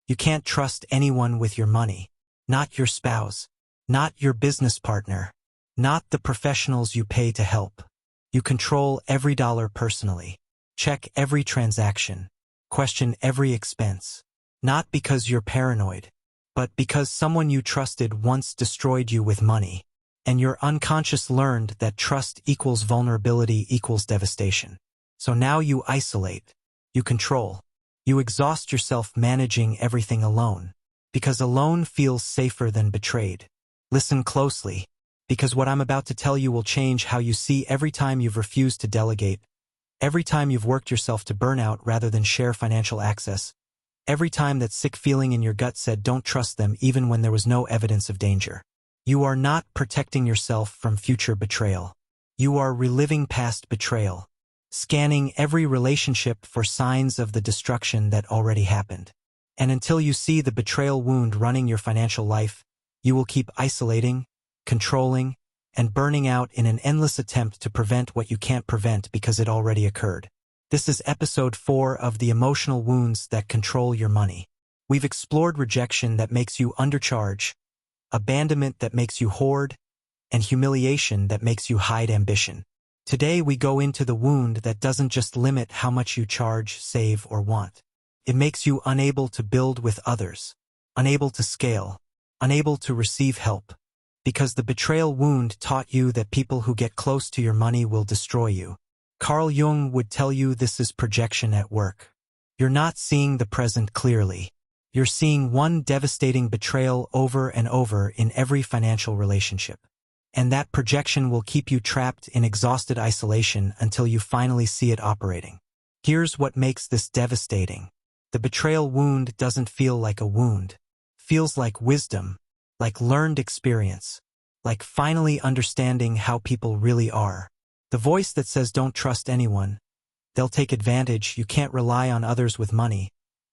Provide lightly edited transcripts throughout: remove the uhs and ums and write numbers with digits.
You can't trust anyone with your money. Not your spouse. Not your business partner. Not the professionals you pay to help. You control every dollar personally. Check every transaction. Question every expense. Not because you're paranoid, but because someone you trusted once destroyed you with money. And your unconscious learned that trust equals vulnerability equals devastation. So now you isolate. You control. You exhaust yourself managing everything alone. Because alone feels safer than betrayed. Listen closely, because what I'm about to tell you will change how you see every time you've refused to delegate, every time you've worked yourself to burnout rather than share financial access, every time that sick feeling in your gut said don't trust them even when there was no evidence of danger. You are not protecting yourself from future betrayal. You are reliving past betrayal, scanning every relationship for signs of the destruction that already happened. And until you see the betrayal wound running your financial life, you will keep isolating, controlling, and burning out in an endless attempt to prevent what you can't prevent because it already occurred. This is episode 4 of the emotional wounds that control your money. We've explored rejection that makes you undercharge, abandonment that makes you hoard, and humiliation that makes you hide ambition. Today we go into the wound that doesn't just limit how much you charge, save, or want. It makes you unable to build with others, unable to scale, unable to receive help, because the betrayal wound taught you that people who get close to your money will destroy you. Carl Jung would tell you this is projection at work. You're not seeing the present clearly. You're seeing one devastating betrayal over and over in every financial relationship. And that projection will keep you trapped in exhausted isolation until you finally see it operating. Here's what makes this devastating. The betrayal wound doesn't feel like a wound. Feels like wisdom, like learned experience, like finally understanding how people really are. The voice that says don't trust anyone, they'll take advantage, you can't rely on others with money,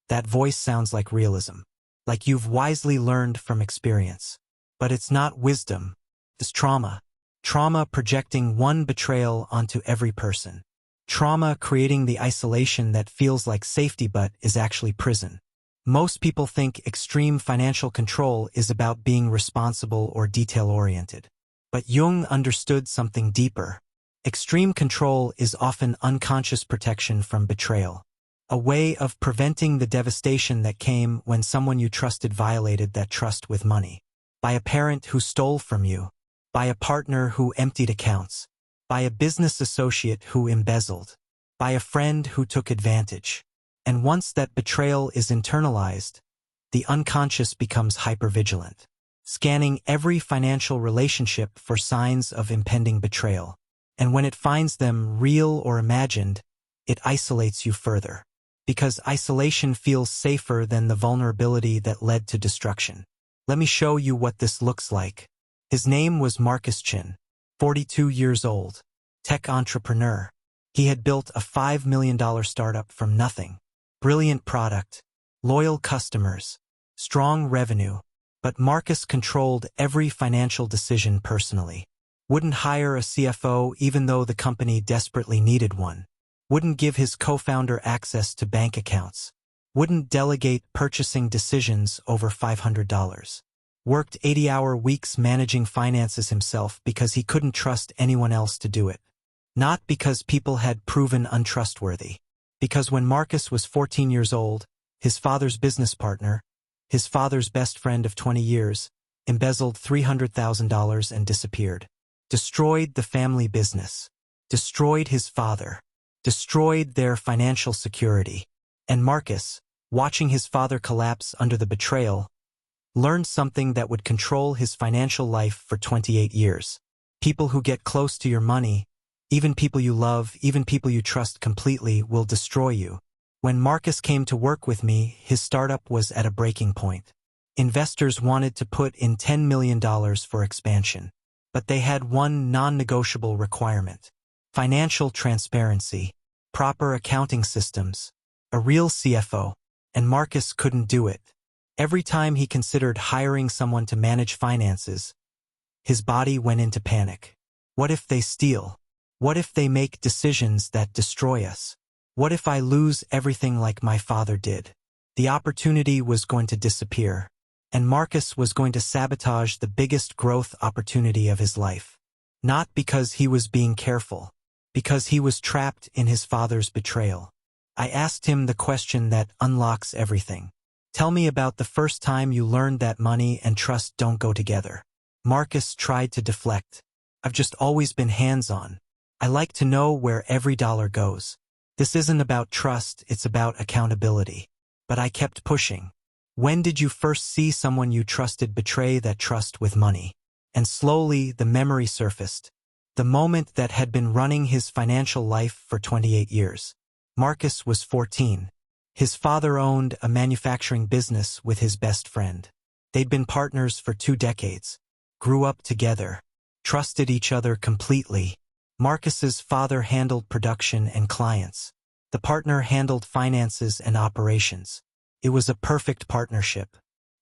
that voice sounds like realism, like you've wisely learned from experience. But it's not wisdom, it's trauma. Trauma projecting one betrayal onto every person. Trauma creating the isolation that feels like safety but is actually prison. Most people think extreme financial control is about being responsible or detail-oriented. But Jung understood something deeper. Extreme control is often unconscious protection from betrayal. A way of preventing the devastation that came when someone you trusted violated that trust with money. By a parent who stole from you. By a partner who emptied accounts. By a business associate who embezzled. By a friend who took advantage. And once that betrayal is internalized, the unconscious becomes hypervigilant, scanning every financial relationship for signs of impending betrayal. And when it finds them, real or imagined, it isolates you further. Because isolation feels safer than the vulnerability that led to destruction. Let me show you what this looks like. His name was Marcus Chin, 42 years old, tech entrepreneur. He had built a $5 million startup from nothing. Brilliant product, loyal customers, strong revenue, but Marcus controlled every financial decision personally. Wouldn't hire a CFO even though the company desperately needed one. Wouldn't give his co-founder access to bank accounts. Wouldn't delegate purchasing decisions over $500. Worked 80-hour weeks managing finances himself because he couldn't trust anyone else to do it. Not because people had proven untrustworthy. Because when Marcus was 14 years old, his father's business partner, his father's best friend of 20 years, embezzled $300,000 and disappeared. Destroyed the family business. Destroyed his father. Destroyed their financial security. And Marcus, watching his father collapse under the betrayal, learned something that would control his financial life for 28 years. People who get close to your money, even people you love, even people you trust completely, will destroy you. When Marcus came to work with me, his startup was at a breaking point. Investors wanted to put in $10 million for expansion. But they had one non-negotiable requirement: financial transparency, proper accounting systems, a real CFO, and Marcus couldn't do it. Every time he considered hiring someone to manage finances, his body went into panic. What if they steal? What if they make decisions that destroy us? What if I lose everything like my father did? The opportunity was going to disappear, and Marcus was going to sabotage the biggest growth opportunity of his life. Not because he was being careful, because he was trapped in his father's betrayal. I asked him the question that unlocks everything. Tell me about the first time you learned that money and trust don't go together. Marcus tried to deflect. I've just always been hands-on. I like to know where every dollar goes. This isn't about trust, it's about accountability. But I kept pushing. When did you first see someone you trusted betray that trust with money? And slowly the memory surfaced. The moment that had been running his financial life for 28 years. Marcus was 14. His father owned a manufacturing business with his best friend. They'd been partners for 2 decades. Grew up together. Trusted each other completely. Marcus's father handled production and clients. The partner handled finances and operations. It was a perfect partnership.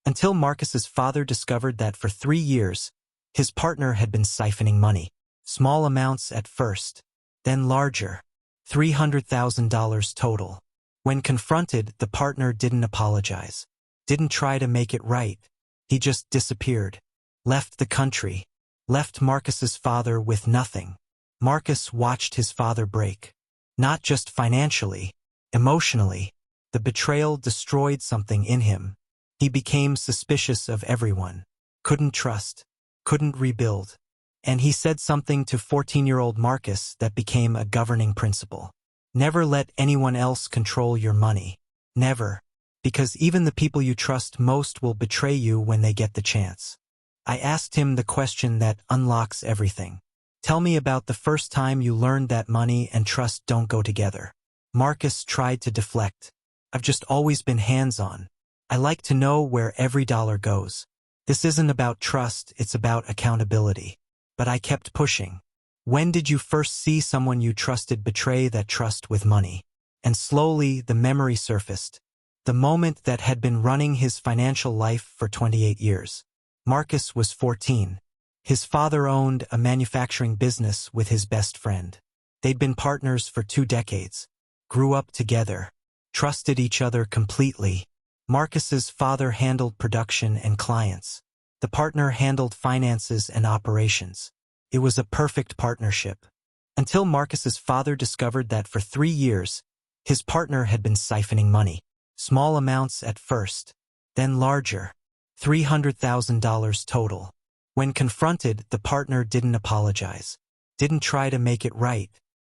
Until Marcus's father discovered that for 3 years, his partner had been siphoning money. Small amounts at first, then larger. $300,000 total. When confronted, the partner didn't apologize. Didn't try to make it right. He just disappeared. Left the country. Left Marcus's father with nothing. Marcus watched his father break. Not just financially, emotionally. The betrayal destroyed something in him. He became suspicious of everyone. Couldn't trust. Couldn't rebuild. And he said something to 14-year-old Marcus that became a governing principle. Never let anyone else control your money. Never. Because even the people you trust most will betray you when they get the chance. I asked him the question that unlocks everything. Tell me about the first time you learned that money and trust don't go together. Marcus tried to deflect. I've just always been hands-on. I like to know where every dollar goes. This isn't about trust, it's about accountability. But I kept pushing. When did you first see someone you trusted betray that trust with money? And slowly the memory surfaced. The moment that had been running his financial life for 28 years. Marcus was 14. His father owned a manufacturing business with his best friend. They'd been partners for 2 decades. Grew up together. Trusted each other completely. Marcus's father handled production and clients. The partner handled finances and operations. It was a perfect partnership. Until Marcus's father discovered that for 3 years, his partner had been siphoning money. Small amounts at first, then larger. $300,000 total. When confronted, the partner didn't apologize. Didn't try to make it right.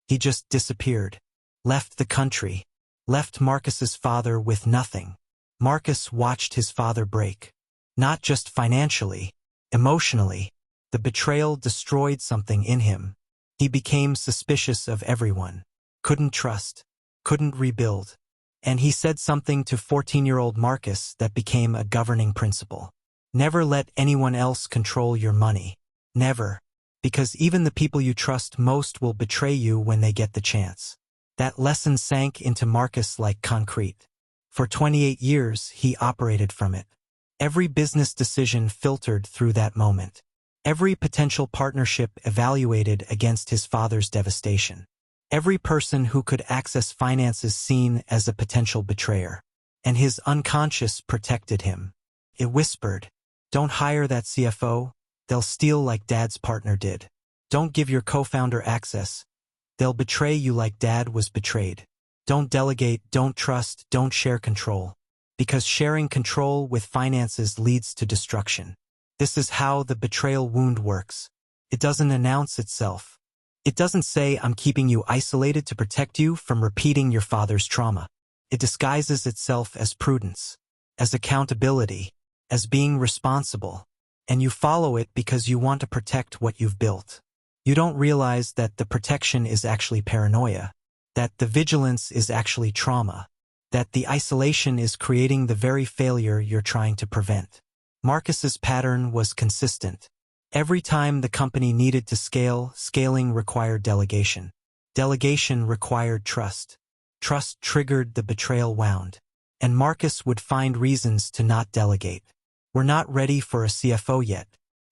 He just disappeared. Left the country. Left Marcus's father with nothing. Marcus watched his father break. Not just financially, emotionally. The betrayal destroyed something in him. He became suspicious of everyone. Couldn't trust. Couldn't rebuild. And he said something to 14-year-old Marcus that became a governing principle. Never let anyone else control your money. Never. Because even the people you trust most will betray you when they get the chance. That lesson sank into Marcus like concrete. For 28 years, he operated from it. Every business decision filtered through that moment. Every potential partnership evaluated against his father's devastation. Every person who could access finances seen as a potential betrayer. And his unconscious protected him. It whispered, "Don't hire that CFO, they'll steal like Dad's partner did. Don't give your co-founder access, they'll betray you like Dad was betrayed. Don't delegate, don't trust, don't share control. Because sharing control with finances leads to destruction." This is how the betrayal wound works. It doesn't announce itself. It doesn't say, "I'm keeping you isolated to protect you from repeating your father's trauma." It disguises itself as prudence, as accountability, as being responsible. And you follow it because you want to protect what you've built. You don't realize that the protection is actually paranoia, that the vigilance is actually trauma, that the isolation is creating the very failure you're trying to prevent. Marcus's pattern was consistent. Every time the company needed to scale, scaling required delegation. Delegation required trust. Trust triggered the betrayal wound. And Marcus would find reasons to not delegate. "We're not ready for a CFO yet.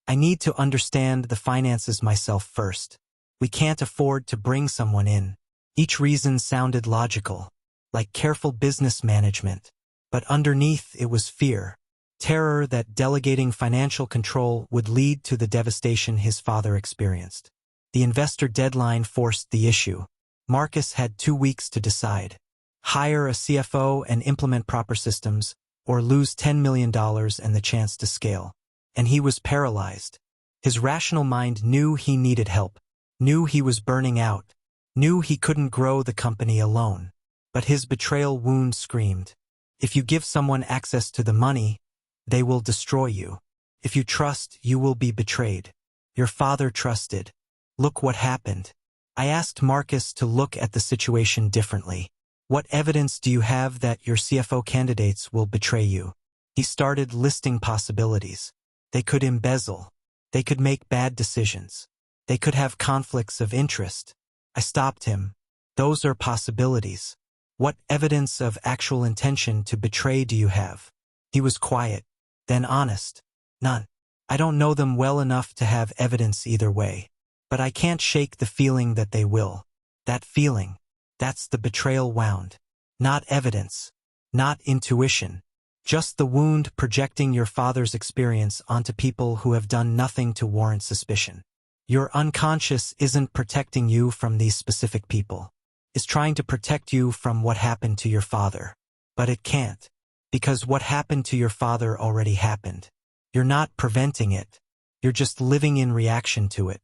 I need to understand the finances myself first. We can't afford to bring someone in." Each reason sounded logical, like careful business management. But underneath it was fear. Terror that delegating financial control would lead to the devastation his father experienced. The investor deadline forced the issue. Marcus had 2 weeks to decide. Hire a CFO and implement proper systems, or lose $10 million and the chance to scale. And he was paralyzed. His rational mind knew he needed help, knew he was burning out, knew he couldn't grow the company alone. But his betrayal wound screamed, if you give someone access to the money, they will destroy you. If you trust, you will be betrayed. Your father trusted. Look what happened. I asked Marcus to look at the situation differently. What evidence do you have that your CFO candidates will betray you? He started listing possibilities. They could embezzle. They could make bad decisions. They could have conflicts of interest. I stopped him. Those are possibilities. What evidence of actual intention to betray do you have? He was quiet, then honest. None. I don't know them well enough to have evidence either way. But I can't shake the feeling that they will. That feeling. That's the betrayal wound. Not evidence. Not intuition. Just the wound projecting your father's experience onto people who have done nothing to warrant suspicion. Your unconscious isn't protecting you from these specific people. It's trying to protect you from what happened to your father. But it can't. Because what happened to your father already happened. You're not preventing it. You're just living in reaction to it.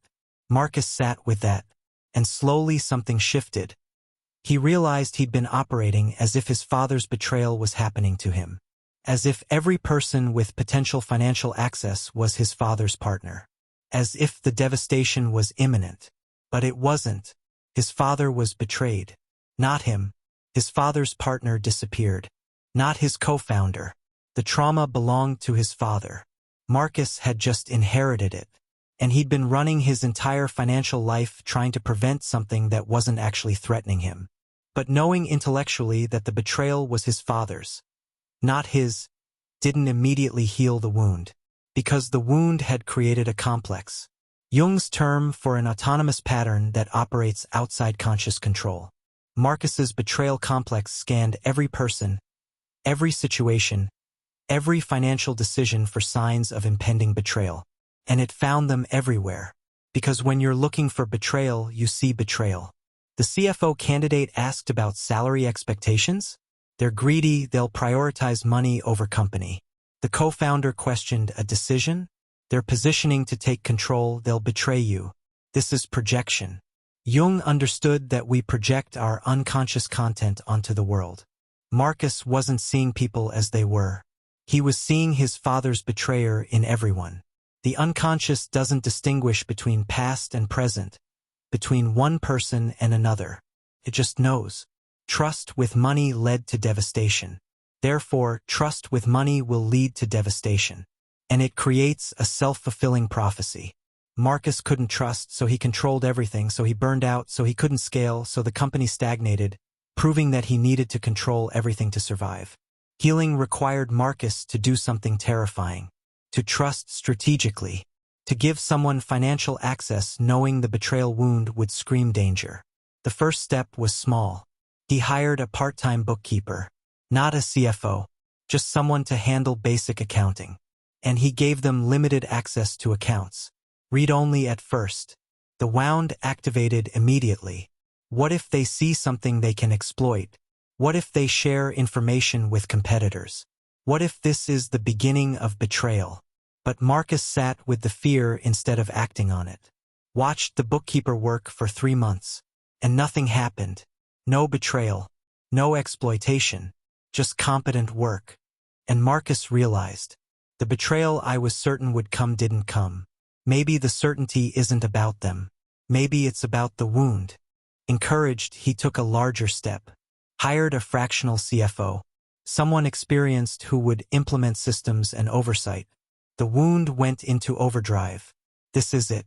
Marcus sat with that. And slowly something shifted. He realized he'd been operating as if his father's betrayal was happening to him. As if every person with potential financial access was his father's partner. As if the devastation was imminent. But it wasn't. His father was betrayed. Not him. His father's partner disappeared. Not his co-founder. The trauma belonged to his father. Marcus had just inherited it. And he'd been running his entire financial life trying to prevent something that wasn't actually threatening him. But knowing intellectually that the betrayal was his father's, not his, didn't immediately heal the wound. Because the wound had created a complex. Jung's term for an autonomous pattern that operates outside conscious control. Marcus's betrayal complex scanned every person, every situation, every financial decision for signs of impending betrayal. And it found them everywhere. Because when you're looking for betrayal, you see betrayal. The CFO candidate asked about salary expectations. They're greedy, they'll prioritize money over company. The co-founder questioned a decision. They're positioning to take control, they'll betray you. This is projection. Jung understood that we project our unconscious content onto the world. Marcus wasn't seeing people as they were. He was seeing his father's betrayer in everyone. The unconscious doesn't distinguish between past and present, between one person and another. It just knows. Trust with money led to devastation. Therefore, trust with money will lead to devastation. And it creates a self-fulfilling prophecy. Marcus couldn't trust, so he controlled everything, so he burned out, so he couldn't scale, so the company stagnated, proving that he needed to control everything to survive. Healing required Marcus to do something terrifying. To trust strategically. To give someone financial access knowing the betrayal wound would scream danger. The first step was small. He hired a part-time bookkeeper. Not a CFO. Just someone to handle basic accounting. And he gave them limited access to accounts. Read only at first. The wound activated immediately. What if they see something they can exploit? What if they share information with competitors? What if this is the beginning of betrayal? But Marcus sat with the fear instead of acting on it. Watched the bookkeeper work for 3 months. And nothing happened. No betrayal. No exploitation. Just competent work. And Marcus realized. The betrayal I was certain would come didn't come. Maybe the certainty isn't about them. Maybe it's about the wound. Encouraged, he took a larger step. Hired a fractional CFO. Someone experienced who would implement systems and oversight. The wound went into overdrive. This is it.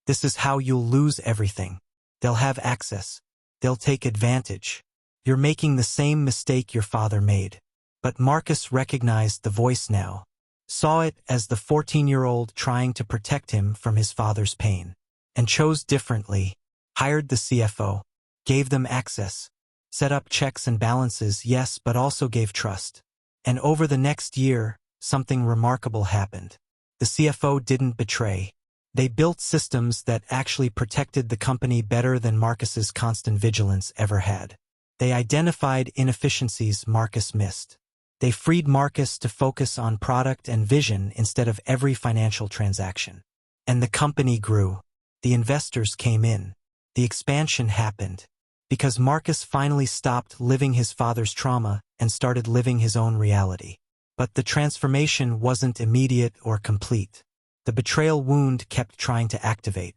This is how you'll lose everything. They'll have access. They'll take advantage. You're making the same mistake your father made. But Marcus recognized the voice now. Saw it as the 14-year-old trying to protect him from his father's pain. And chose differently. Hired the CFO. Gave them access. Set up checks and balances, yes, but also gave trust. And over the next year, something remarkable happened. The CFO didn't betray. They built systems that actually protected the company better than Marcus's constant vigilance ever had. They identified inefficiencies Marcus missed. They freed Marcus to focus on product and vision instead of every financial transaction. And the company grew. The investors came in. The expansion happened. Because Marcus finally stopped living his father's trauma and started living his own reality. But the transformation wasn't immediate or complete. The betrayal wound kept trying to activate.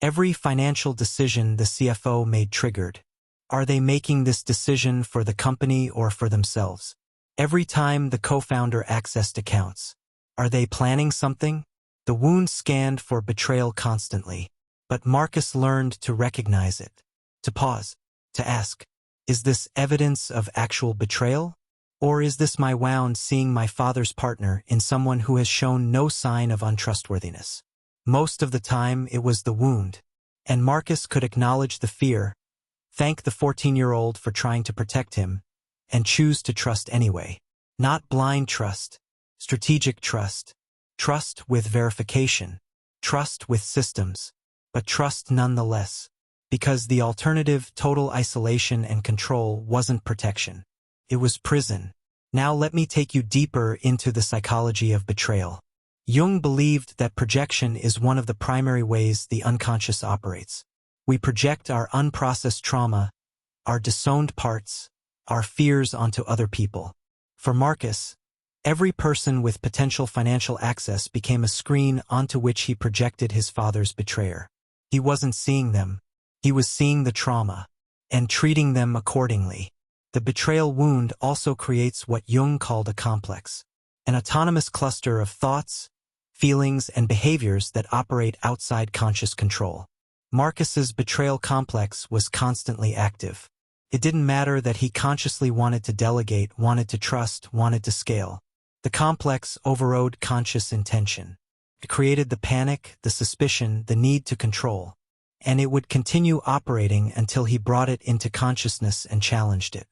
Every financial decision the CFO made triggered. Are they making this decision for the company or for themselves? Every time the co-founder accessed accounts. Are they planning something? The wound scanned for betrayal constantly. But Marcus learned to recognize it. To pause. To ask, is this evidence of actual betrayal? Or is this my wound seeing my father's partner in someone who has shown no sign of untrustworthiness? Most of the time it was the wound. And Marcus could acknowledge the fear, thank the 14-year-old for trying to protect him, and choose to trust anyway. Not blind trust, strategic trust, trust with verification, trust with systems, but trust nonetheless. Because the alternative, total isolation and control, wasn't protection. It was prison. Now let me take you deeper into the psychology of betrayal. Jung believed that projection is one of the primary ways the unconscious operates. We project our unprocessed trauma, our disowned parts, our fears onto other people. For Marcus, every person with potential financial access became a screen onto which he projected his father's betrayer. He wasn't seeing them. He was seeing the trauma and treating them accordingly. The betrayal wound also creates what Jung called a complex, an autonomous cluster of thoughts, feelings, and behaviors that operate outside conscious control. Marcus's betrayal complex was constantly active. It didn't matter that he consciously wanted to delegate, wanted to trust, wanted to scale. The complex overrode conscious intention. It created the panic, the suspicion, the need to control. And it would continue operating until he brought it into consciousness and challenged it.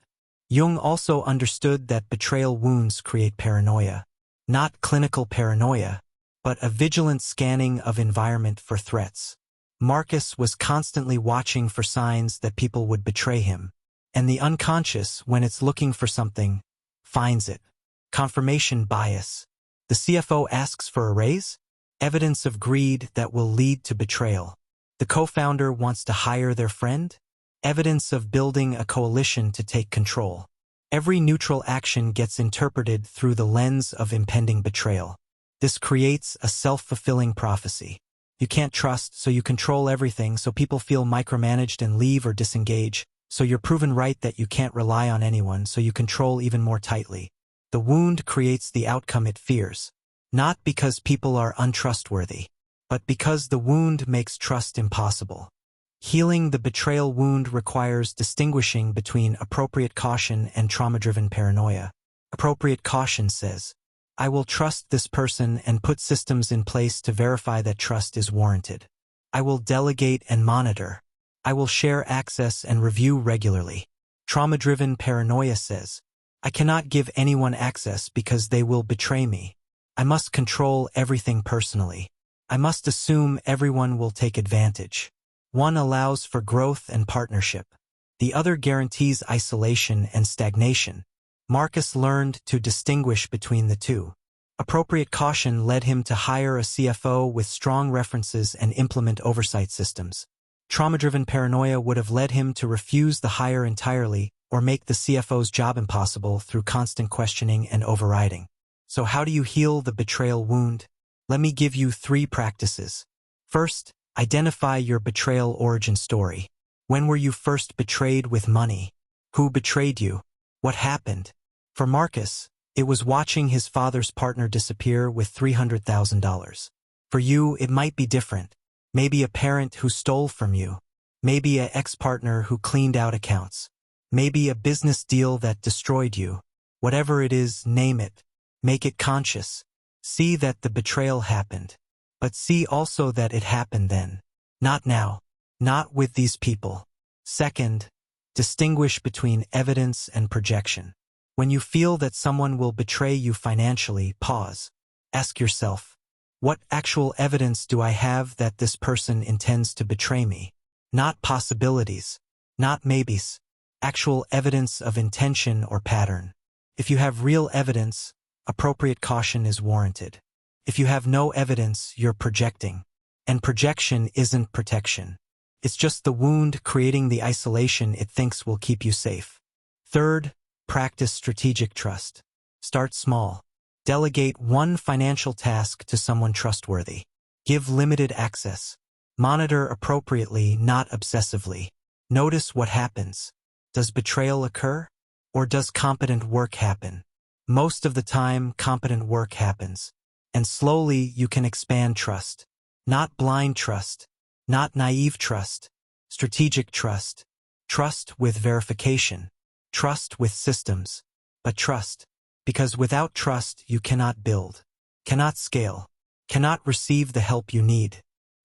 Jung also understood that betrayal wounds create paranoia. Not clinical paranoia, but a vigilant scanning of environment for threats. Marcus was constantly watching for signs that people would betray him. And the unconscious, when it's looking for something, finds it. Confirmation bias. The CFO asks for a raise? Evidence of greed that will lead to betrayal. The co-founder wants to hire their friend? Evidence of building a coalition to take control. Every neutral action gets interpreted through the lens of impending betrayal. This creates a self-fulfilling prophecy. You can't trust, so you control everything, so people feel micromanaged and leave or disengage. So you're proven right that you can't rely on anyone, so you control even more tightly. The wound creates the outcome it fears. Not because people are untrustworthy, but because the wound makes trust impossible. Healing the betrayal wound requires distinguishing between appropriate caution and trauma-driven paranoia. Appropriate caution says, I will trust this person and put systems in place to verify that trust is warranted. I will delegate and monitor. I will share access and review regularly. Trauma-driven paranoia says, I cannot give anyone access because they will betray me. I must control everything personally. I must assume everyone will take advantage. One allows for growth and partnership. The other guarantees isolation and stagnation. Marcus learned to distinguish between the two. Appropriate caution led him to hire a CFO with strong references and implement oversight systems. Trauma-driven paranoia would have led him to refuse the hire entirely or make the CFO's job impossible through constant questioning and overriding. So how do you heal the betrayal wound? Let me give you 3 practices. First, identify your betrayal origin story. When were you first betrayed with money? Who betrayed you? What happened? For Marcus, it was watching his father's partner disappear with $300,000. For you, it might be different. Maybe a parent who stole from you. Maybe an ex-partner who cleaned out accounts. Maybe a business deal that destroyed you. Whatever it is, name it. Make it conscious. See that the betrayal happened. But see also that it happened then. Not now. Not with these people. Second, distinguish between evidence and projection. When you feel that someone will betray you financially, pause. Ask yourself, what actual evidence do I have that this person intends to betray me? Not possibilities, not maybes, actual evidence of intention or pattern. If you have real evidence, appropriate caution is warranted. If you have no evidence, you're projecting. And projection isn't protection. It's just the wound creating the isolation it thinks will keep you safe. Third, practice strategic trust. Start small. Delegate one financial task to someone trustworthy. Give limited access. Monitor appropriately, not obsessively. Notice what happens. Does betrayal occur? Or does competent work happen? Most of the time, competent work happens. And slowly, you can expand trust. Not blind trust. Not naive trust. Strategic trust. Trust with verification. Trust with systems. But trust. Because without trust, you cannot build, cannot scale, cannot receive the help you need.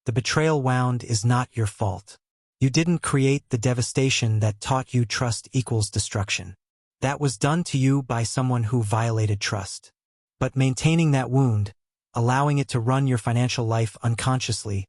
The betrayal wound is not your fault. You didn't create the devastation that taught you trust equals destruction. That was done to you by someone who violated trust. But maintaining that wound, allowing it to run your financial life unconsciously,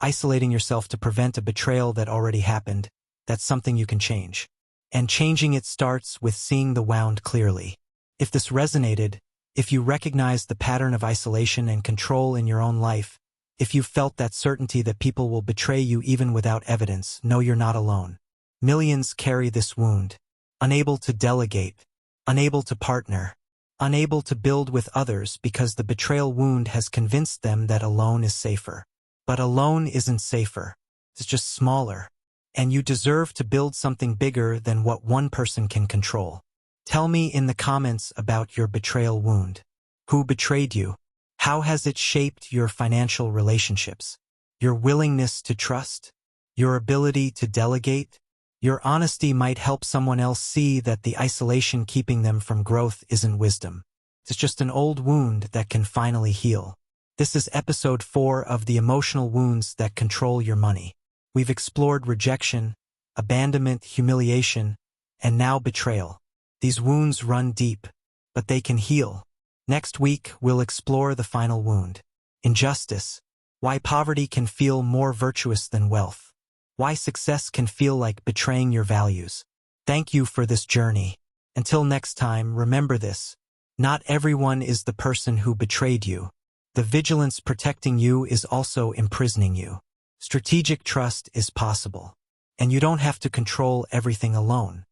isolating yourself to prevent a betrayal that already happened, that's something you can change. And changing it starts with seeing the wound clearly. If this resonated, if you recognized the pattern of isolation and control in your own life, if you felt that certainty that people will betray you even without evidence, know you're not alone. Millions carry this wound. Unable to delegate, unable to partner, unable to build with others because the betrayal wound has convinced them that alone is safer. But alone isn't safer. It's just smaller. And you deserve to build something bigger than what one person can control. Tell me in the comments about your betrayal wound. Who betrayed you? How has it shaped your financial relationships? Your willingness to trust? Your ability to delegate? Your honesty might help someone else see that the isolation keeping them from growth isn't wisdom. It's just an old wound that can finally heal. This is episode 4 of the emotional wounds that control your money. We've explored rejection, abandonment, humiliation, and now betrayal. These wounds run deep, but they can heal. Next week, we'll explore the final wound. Injustice. Why poverty can feel more virtuous than wealth. Why success can feel like betraying your values. Thank you for this journey. Until next time, remember this. Not everyone is the person who betrayed you. The vigilance protecting you is also imprisoning you. Strategic trust is possible. And you don't have to control everything alone.